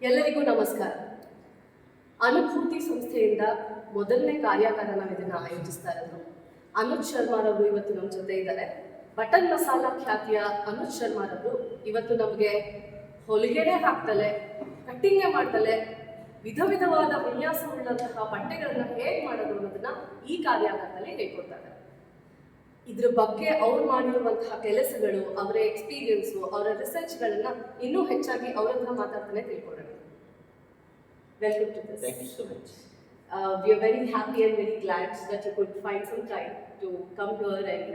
ಎಲ್ಲರಿಗೂ ನಮಸ್ಕಾರ. ಅನುಭೂತಿ ಸಂಸ್ಥೆಯಿಂದ ಮೊದಲನೇ ಕಾರ್ಯಾಗಾರ ನಾವು ಇದನ್ನು ಆಯೋಜಿಸ್ತಾ ಇರೋದು. ಅನುಜ್ ಶರ್ಮಾರವರು ಇವತ್ತು ನಮ್ಮ ಜೊತೆ ಇದ್ದಾರೆ. ಬಟನ್ ಮಸಾಲಾ ಖ್ಯಾತಿಯ ಅನುಜ್ ಶರ್ಮಾರವರು ಇವತ್ತು ನಮಗೆ ಹೊಲಿಗೆನೇ ಹಾಕ್ತಲೆ, ಕಟ್ಟಿಂಗೇ ಮಾಡ್ತಲೆ, ವಿಧ ವಿಧವಾದ ವಿನ್ಯಾಸವುಳ್ಳಂತಹ ಬಟ್ಟೆಗಳನ್ನು ಹೇಗೆ ಮಾಡೋದು ಅನ್ನೋದನ್ನ ಈ ಕಾರ್ಯಾಗಾರದಲ್ಲಿ ಹೇಳ್ಕೊಡ್ತಾರೆ. ಇದ್ರ ಬಗ್ಗೆ ಅವ್ರು ಮಾಡಿರುವಂತಹ ಕೆಲಸಗಳು, ಅವರ ಎಕ್ಸ್ಪೀರಿಯನ್ಸು, ಅವರ ರಿಸರ್ಚ್ಗಳನ್ನ ಇನ್ನೂ ಹೆಚ್ಚಾಗಿ ಅವ್ರ ಹತ್ರ ಮಾತಾಡ್ತಾನೆ ತಿಳ್ಕೊಳ್ಳೋಣ. Welcome to this. Thank you so much. We are very happy and very glad that you could find some time to come here and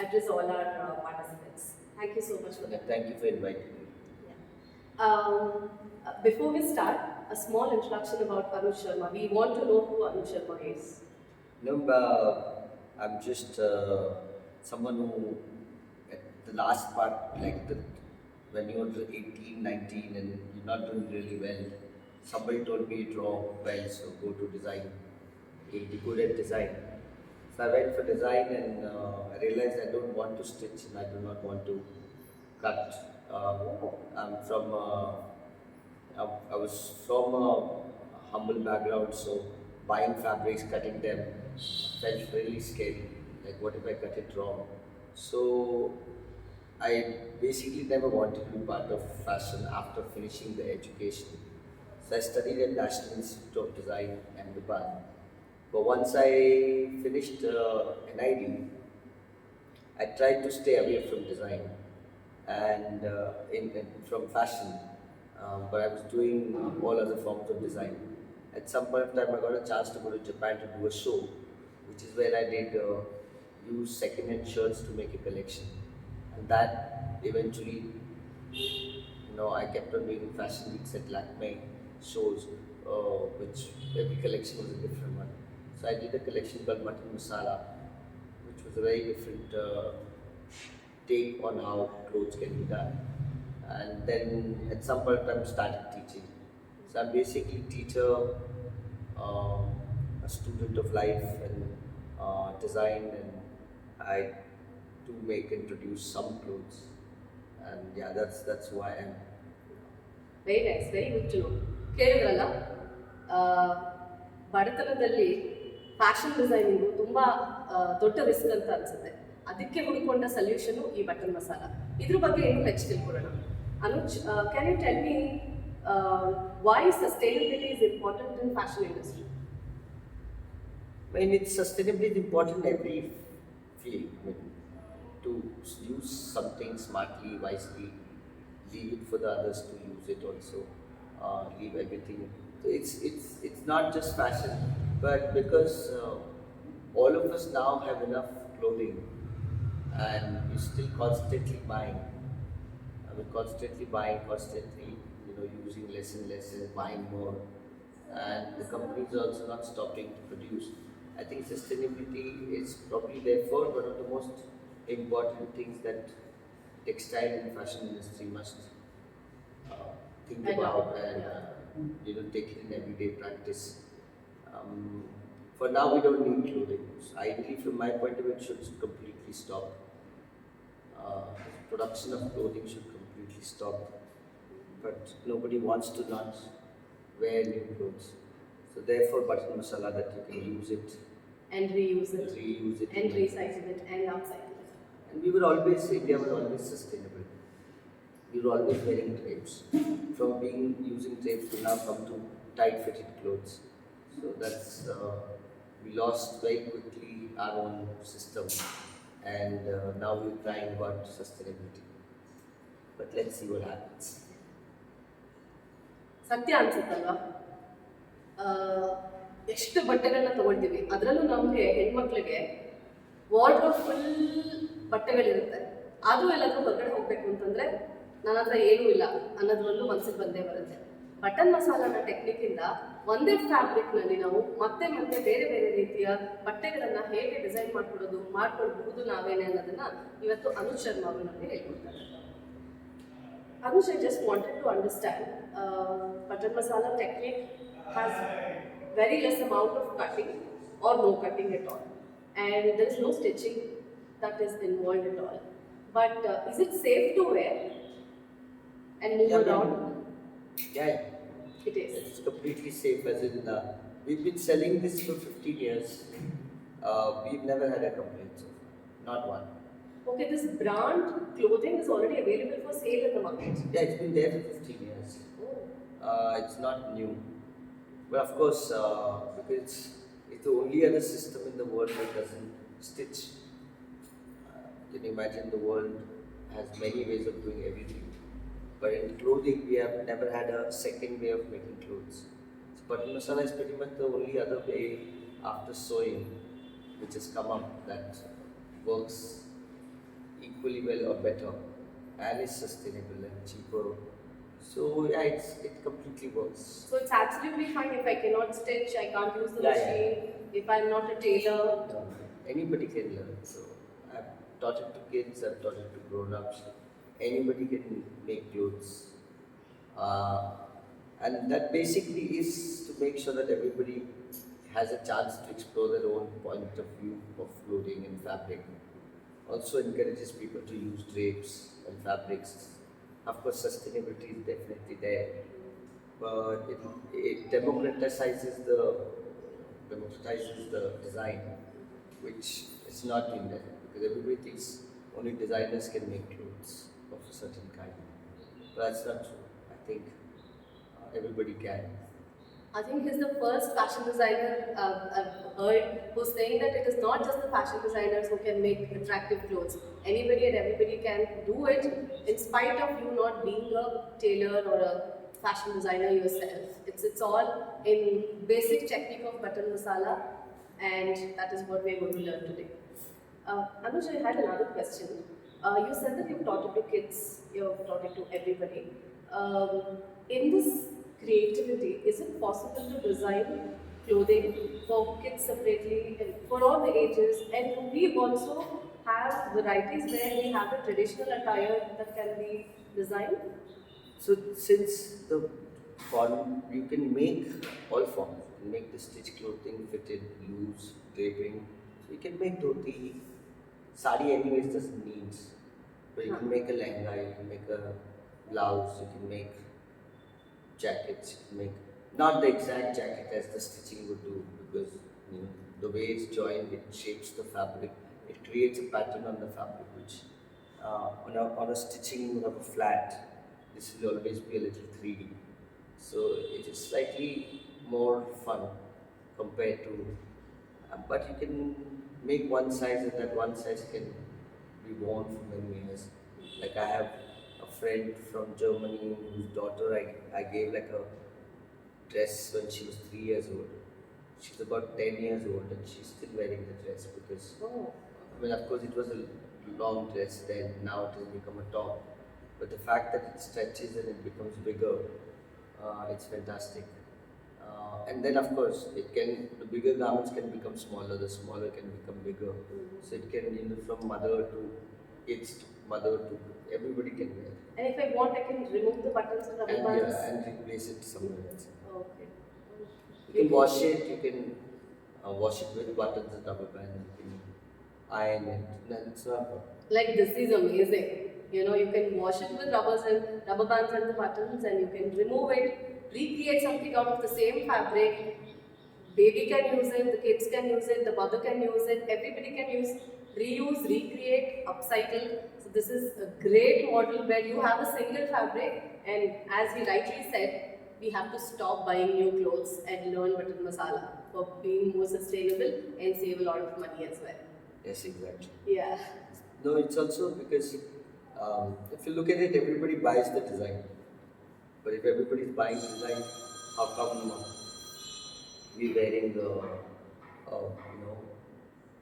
address all our participants. Thank you so much for that. Thank you for inviting me. Before we start, a small introduction about Anuj Sharma. We want to know who Anuj Sharma is. No, I'm just someone who, at the last part, when you're 18, 19 and you're not doing really well, somebody told me draw well, so go to design. You'll be good at design. So I went for design and I realized I don't want to stitch and I do not want to cut. I'm from, I was from a humble background, so buying fabrics, cutting them felt really scary. Like, what if I cut it wrong? So I basically never wanted to be part of fashion after finishing the education. So I studied at National Institute of Design, Ahmedabad. But once I finished NID, I tried to stay away from design and from fashion. But I was doing all other forms of design. At some point of time, I got a chance to go to Japan to do a show, which is where I did use second-hand shirts to make a collection. And that eventually, I kept on doing fashion weeks at Lakme shows, which every collection was a different one. So I did a collection called Masala, which was a very different take on how clothes can be done. And then at some point of time, I started teaching. So I'm basically a teacher, a student of life and design, and I do make and produce some clothes. And yeah, that's who I am. Very nice, very good to know. ಕೇಳಿದ್ರಲ್ಲ, ಬಡತನದಲ್ಲಿ fashion designing ತುಂಬ ದೊಡ್ಡ risk ಅಂತ ಅನ್ಸುತ್ತೆ. ಅದಕ್ಕೆ ಹುಡುಕೊಂಡ solution ಈ button masala. ಇದ್ರ ಬಗ್ಗೆ ಇನ್ನೂ ಹೆಚ್ಚು ತಿಳ್ಕೊಳ್ಳೋಣ. Anuj, can you tell me why sustainability is important in fashion industry? I mean, sustainability is important in every field. I mean, to use something smartly, wisely, leave it for the others to use it also. Leave everything. So it's not just fashion, but because all of us now have enough clothing, and we're still constantly buying. Constantly using less and less and buying more, and the companies are also not stopping to produce. I think sustainability is probably therefore one of the most important things that textile and fashion industry must think about and take it in everyday practice. For now, we don't need clothing. So ideally, from my point of view, it should completely stop. Production of clothing should completely stop. But nobody wants to not wear new clothes. So therefore, button masala, that you can use it and reuse it and recycle it and upcycle it. And India was always sustainable. We were always wearing drapes. From using drapes to now come to tight-fitted clothes. So that's we lost very quickly our own system, and now we're trying about sustainability. But let's see what happens. ಸತ್ಯ ಅನ್ಸುತ್ತಲ್ವಾ? ಎಷ್ಟು ಬಟ್ಟೆಗಳನ್ನ ತಗೊಳ್ತೀವಿ, ಅದರಲ್ಲೂ ನಮಗೆ ಹೆಣ್ಮಕ್ಳಿಗೆ wardrobe full ಬಟ್ಟೆಗಳಿರುತ್ತೆ. ಅದು ಎಲ್ಲಾದ್ರೂ ಹೊರಗಡೆ ಹೋಗ್ಬೇಕು ಅಂತಂದ್ರೆ ನನ್ನ ಹತ್ರ ಏನೂ ಇಲ್ಲ ಅನ್ನೋದು ಒಂದು ಮನಸ್ಸಿಗೆ ಬಂದೇ ಬರುತ್ತೆ. ಬಟನ್ ಮಸಾಲಾನ ಟೆಕ್ನಿಕ್ಕಿಂದ ಒಂದೇ ಫ್ಯಾಬ್ರಿಕ್ನಲ್ಲಿ ನಾವು ಮತ್ತೆ ಬೇರೆ ಬೇರೆ ರೀತಿಯ ಬಟ್ಟೆಗಳನ್ನು ಹೇಗೆ ಡಿಸೈನ್ ಮಾಡ್ಕೊಳ್ಬಹುದು ನಾವೇನೆ ಅನ್ನೋದನ್ನ ಇವತ್ತು ಅನುಜ್ ಶರ್ಮಾ ಅವರು ನಮಗೆ ಹೇಳ್ಕೊಡ್ತಾರೆ. Anuj, I just wanted to understand, button masala technique has very less amount of cutting or no cutting at all, and there is no stitching that is involved at all. But is it safe to wear? and move Yeah, around? yeah, It is. it's completely safe. As in, we've been selling this for 15 years. We've never had a complaint so far, not one. Okay, this brand clothing is already available for sale in the market. Yeah, it's been there for 15 years. It's not new. But of course, because it's the only other system in the world that doesn't stitch. Can you imagine the world has many ways of doing everything? But in clothing, we have never had a second way of making clothes. So button masala is pretty much the only other way after sewing which has come up that works equally well or better and is sustainable and cheaper. So yeah, it completely works. So it's absolutely fine if I cannot stitch, I can't use the Yeah, machine, yeah. if I'm not a tailor. No, anybody can learn. So I've taught it to kids, I've taught it to grown-ups. Anybody can make clothes. Uh, and that basically is to make sure that everybody has a chance to explore their own point of view of clothing and fabric. Also encourages people to use drapes and fabrics. Of course, sustainability is definitely there, but it democratizes the design, which is not in there because everybody thinks only designers can make clothes of a certain kind. But that's not true. I think everybody can. I think he's the first fashion designer I've heard who's saying that it is not just the fashion designers who can make attractive clothes. Anybody and everybody can do it in spite of you not being a tailor or a fashion designer yourself. It's all in basic technique of button masala, and that is what we're going to learn today. Anuj, I had another question. You said that you've taught it to kids, you've taught it to everybody. In this creativity, is it possible to design clothing for kids separately and for all the ages? And do we also have varieties where we have the traditional attire that can be designed? So since the form you can make all forms, you can make the stitch clothing, fitted, loose, draping. So you can make dhoti, sari anyways doesn't need. But you can make a lehenga, you can make a blouse, you can make jackets, you can make not the exact jacket as the stitching would do because you know, the way it's joined it shapes the fabric. It creates a pattern on the fabric which on a stitching you have a flat. This will always be a little 3D. So it is slightly more fun compared to, but you can make one size and that one size can be worn for many years. Like I have a friend from Germany whose daughter I gave like a dress when she was 3 years old. She's about 10 years old and she's still wearing the dress because, Oh, I mean, of course, it was a long dress then, now it has become a top. But the fact that it stretches and it becomes bigger, it's fantastic. And then, of course, the bigger garments can become smaller, the smaller can become bigger. So it can, from mother to kids to mother to everybody can wear. and if I want, I can remove the buttons and rubber And bands. yeah, and replace it somewhere else. Okay. You can wash it, you can wash it with buttons and rubber bands, you can iron it, and it's not a problem. Like this is amazing. You know, you can wash it with rubber bands and the buttons, and you can remove it, recreate something out of the same fabric. Baby can use it, the kids can use it, the mother can use it, everybody can use, reuse, recreate, upcycle. So this is a great model where you have a single fabric, and as he rightly said, we have to stop buying new clothes and learn button masala for being more sustainable and save a lot of money as well. Yes, exactly. Yeah. No, it's also because if you look at it, everybody buys the design. But if everybody's buying design, how come we wearing the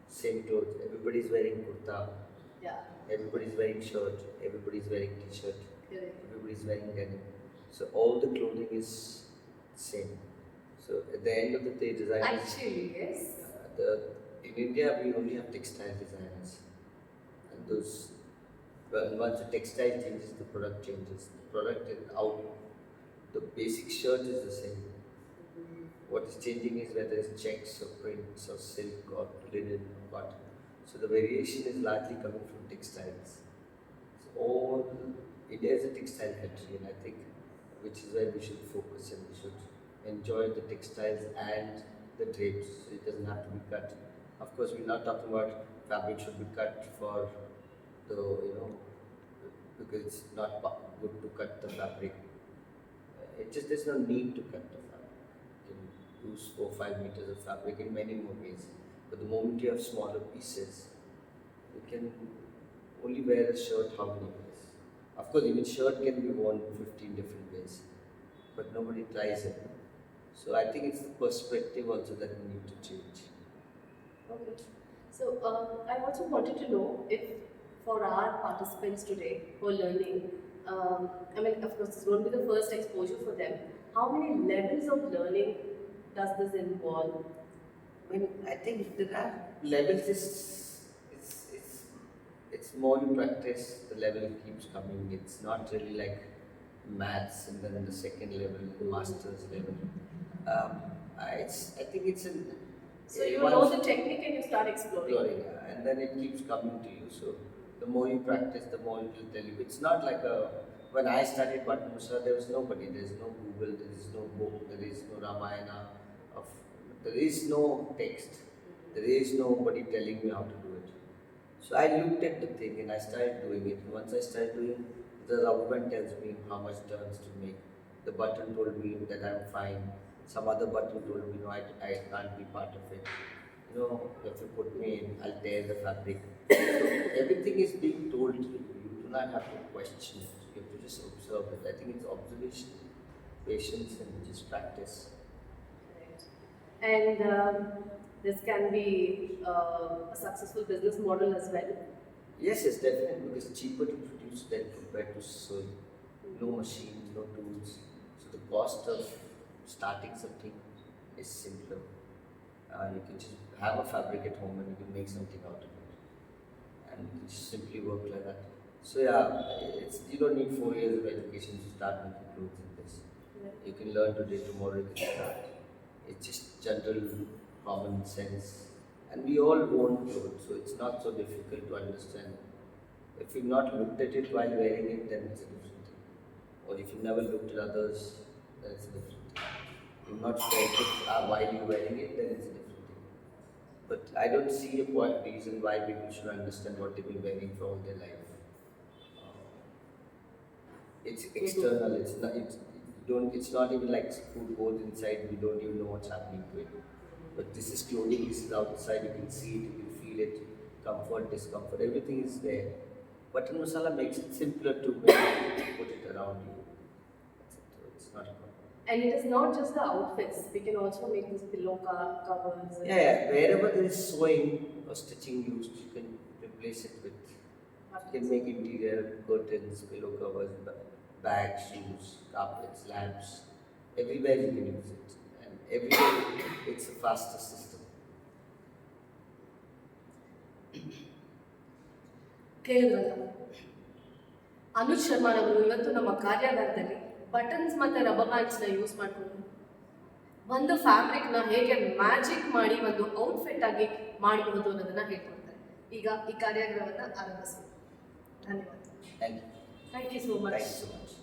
same clothes? Everybody's wearing kurta, Yeah. everybody's wearing shirt, everybody's wearing t-shirt, Correct. everybody's wearing denim. So all the clothing is same. So at the end of the day, designers. Actually, yes. In India, we only have textile designers, and those. Well, once the textile changes, the product changes. The product is out. The basic shirt is the same. What is changing is whether it's checks or prints or silk or linen or cotton. So the variation is largely coming from textiles. So all India is a textile country, and I think which is where we should focus and we should enjoy the textiles and the drapes. So it doesn't have to be cut. Of course, we're not talking about fabric should be cut for the because it's not good to cut the fabric. It just there's no need to cut the fabric. You can use 4-5 meters of fabric in many more ways. But the moment you have smaller pieces, you can only wear a shirt how many ways? Of course, even shirt can be worn 15 different ways, but nobody tries it. So I think it's the perspective also that we need to change. Okay. So I also wanted to know if for our participants today who are learning, I mean, of course, it's going to be the first exposure for them. How many levels of learning does this involve? I mean, I think there are levels. It's more you practice, the level keeps coming. It's not really like maths and then the second level, the master's level. I think it's an. So you know the technique and you start exploring. And then it keeps coming to you. So the more you practice, the more it will tell you. It's not like when I studied Masala, there was nobody. There is no Google. There is no book. There is no Ramayana. There is no text. There is nobody telling me how to do it. So I looked at the thing and I started doing it. Once I started doing it, the rubber band tells me how much turns to make. The button told me that I'm fine. Some other button told me, no, I can't be part of it. If you put me in, I'll tear the fabric. So everything is being told to you. You do not have to question it. You have to just observe it. I think it's observation, patience, and just practice. And this can be a successful business model as well. Yes, definitely, because it's cheaper to produce than compared to sewing. No machines, no tools. So the cost of starting something is simpler. You can just have a fabric at home and you can make something out of it. And you just simply work like that. So yeah, you don't need 4 years of education to start making clothes in this. Yeah. You can learn today, tomorrow you can start. It's just general common sense. And we all own clothes, so it's not so difficult to understand. If you've not looked at it while wearing it, then it's a different thing. Or if you've never looked at others, then it's a different thing. If you've not felt it while you're wearing it, then it's a different thing. But I don't see a reason why people should understand what they've been wearing for all their life. It's external. It's not even like food goes inside. We don't even know what's happening to it. But this is clothing. This is outside. You can see it. You can feel it. Comfort, discomfort. Everything is there. But Masala makes it simpler to put it around you. It's not a problem. And it is not just the outfits. We can also make this pillow covers. Yeah. Wherever there is sewing or stitching used, you can replace it with. You can make interior curtains, pillow covers, bags, shoes, carpets, lamps. Everywhere you can use it. And everywhere it's a faster system. ಕೇಳಿದ್ರಲ್ಲ ಅನುಜ್ ಶರ್ಮಾರವರು ಇವತ್ತು ನಮ್ಮ ಕಾರ್ಯಾಗಾರದಲ್ಲಿ buttons ಮತ್ತು rubber ಬ್ಯಾಂಡ್ಸ್ನ use ಮಾಡಿಕೊಂಡು ಒಂದು ಫ್ಯಾಬ್ರಿಕ್ನ ಹೇಗೆ magic ಮಾಡಿ ಒಂದು ಔಟ್ಫಿಟ್ ಆಗಿ ಮಾಡಬಹುದು ಅನ್ನೋದನ್ನ ಹೇಳ್ಕೊಡ್ತಾರೆ. ಈಗ ಈ ಕಾರ್ಯಾಗಾರವನ್ನು ಆರಂಭಿಸಿ. ಧನ್ಯವಾದ. Thank you. Thank you so much. Thank you so much.